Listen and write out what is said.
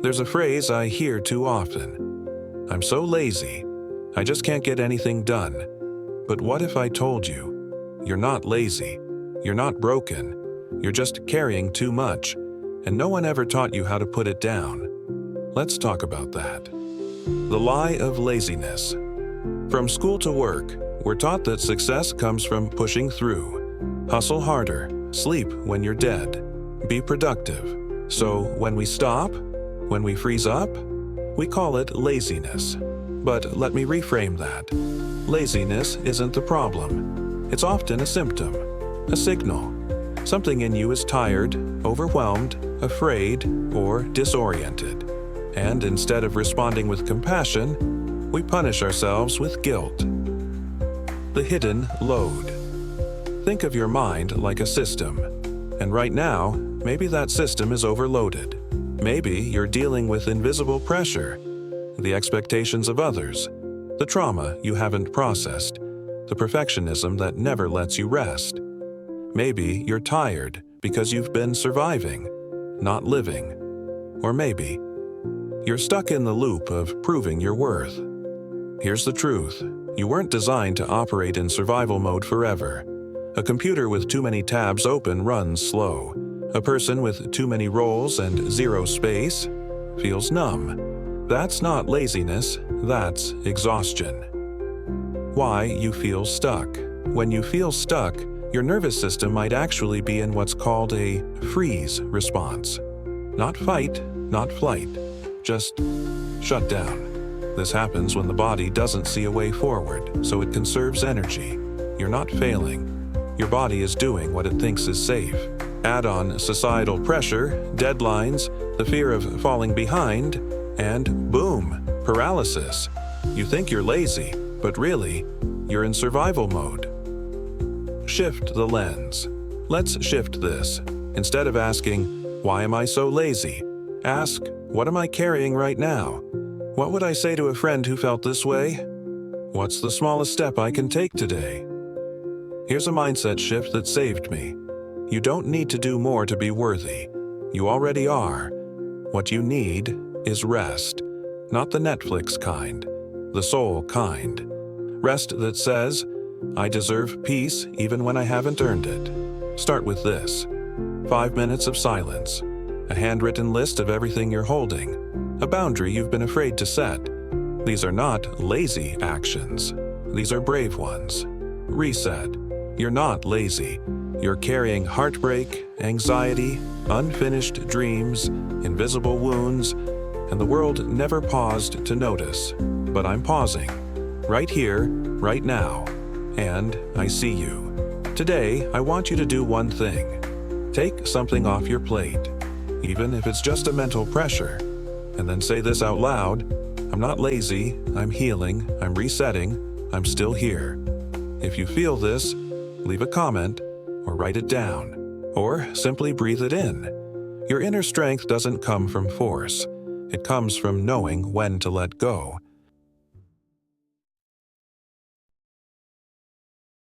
There's a phrase I hear too often. I'm so lazy, I just can't get anything done. But what if I told you, you're not lazy, you're not broken, you're just carrying too much, and no one ever taught you how to put it down? Let's talk about that. The lie of laziness. From school to work, we're taught that success comes from pushing through. Hustle harder, sleep when you're dead, be productive. So when we stop, when we freeze up, we call it laziness. But let me reframe that. Laziness isn't the problem. It's often a symptom, a signal. Something in you is tired, overwhelmed, afraid, or disoriented. And instead of responding with compassion, we punish ourselves with guilt. The hidden load. Think of your mind like a system. And right now, maybe that system is overloaded. Maybe you're dealing with invisible pressure, the expectations of others, the trauma you haven't processed, the perfectionism that never lets you rest. Maybe you're tired because you've been surviving, not living. Or maybe you're stuck in the loop of proving your worth. Here's the truth. You weren't designed to operate in survival mode forever. A computer with too many tabs open runs slow. A person with too many roles and zero space feels numb. That's not laziness, that's exhaustion. Why you feel stuck. When you feel stuck, your nervous system might actually be in what's called a freeze response. Not fight, not flight, just shut down. This happens when the body doesn't see a way forward, so it conserves energy. You're not failing. Your body is doing what it thinks is safe. Add on societal pressure, deadlines, the fear of falling behind, and boom, paralysis. You think you're lazy, but really, you're in survival mode. Shift the lens. Let's shift this. Instead of asking, why am I so lazy? Ask, what am I carrying right now? What would I say to a friend who felt this way? What's the smallest step I can take today? Here's a mindset shift that saved me. You don't need to do more to be worthy. You already are. What you need is rest. Not the Netflix kind, the soul kind. Rest that says, I deserve peace even when I haven't earned it. Start with this. 5 minutes of silence. A handwritten list of everything you're holding. A boundary you've been afraid to set. These are not lazy actions. These are brave ones. Reset. You're not lazy. You're carrying heartbreak, anxiety, unfinished dreams, invisible wounds, and the world never paused to notice. But I'm pausing. Right here, right now. And I see you. Today, I want you to do one thing. Take something off your plate, even if it's just a mental pressure, and then say this out loud. I'm not lazy, I'm healing, I'm resetting, I'm still here. If you feel this, leave a comment or write it down, or simply breathe it in. Your inner strength doesn't come from force. It comes from knowing when to let go.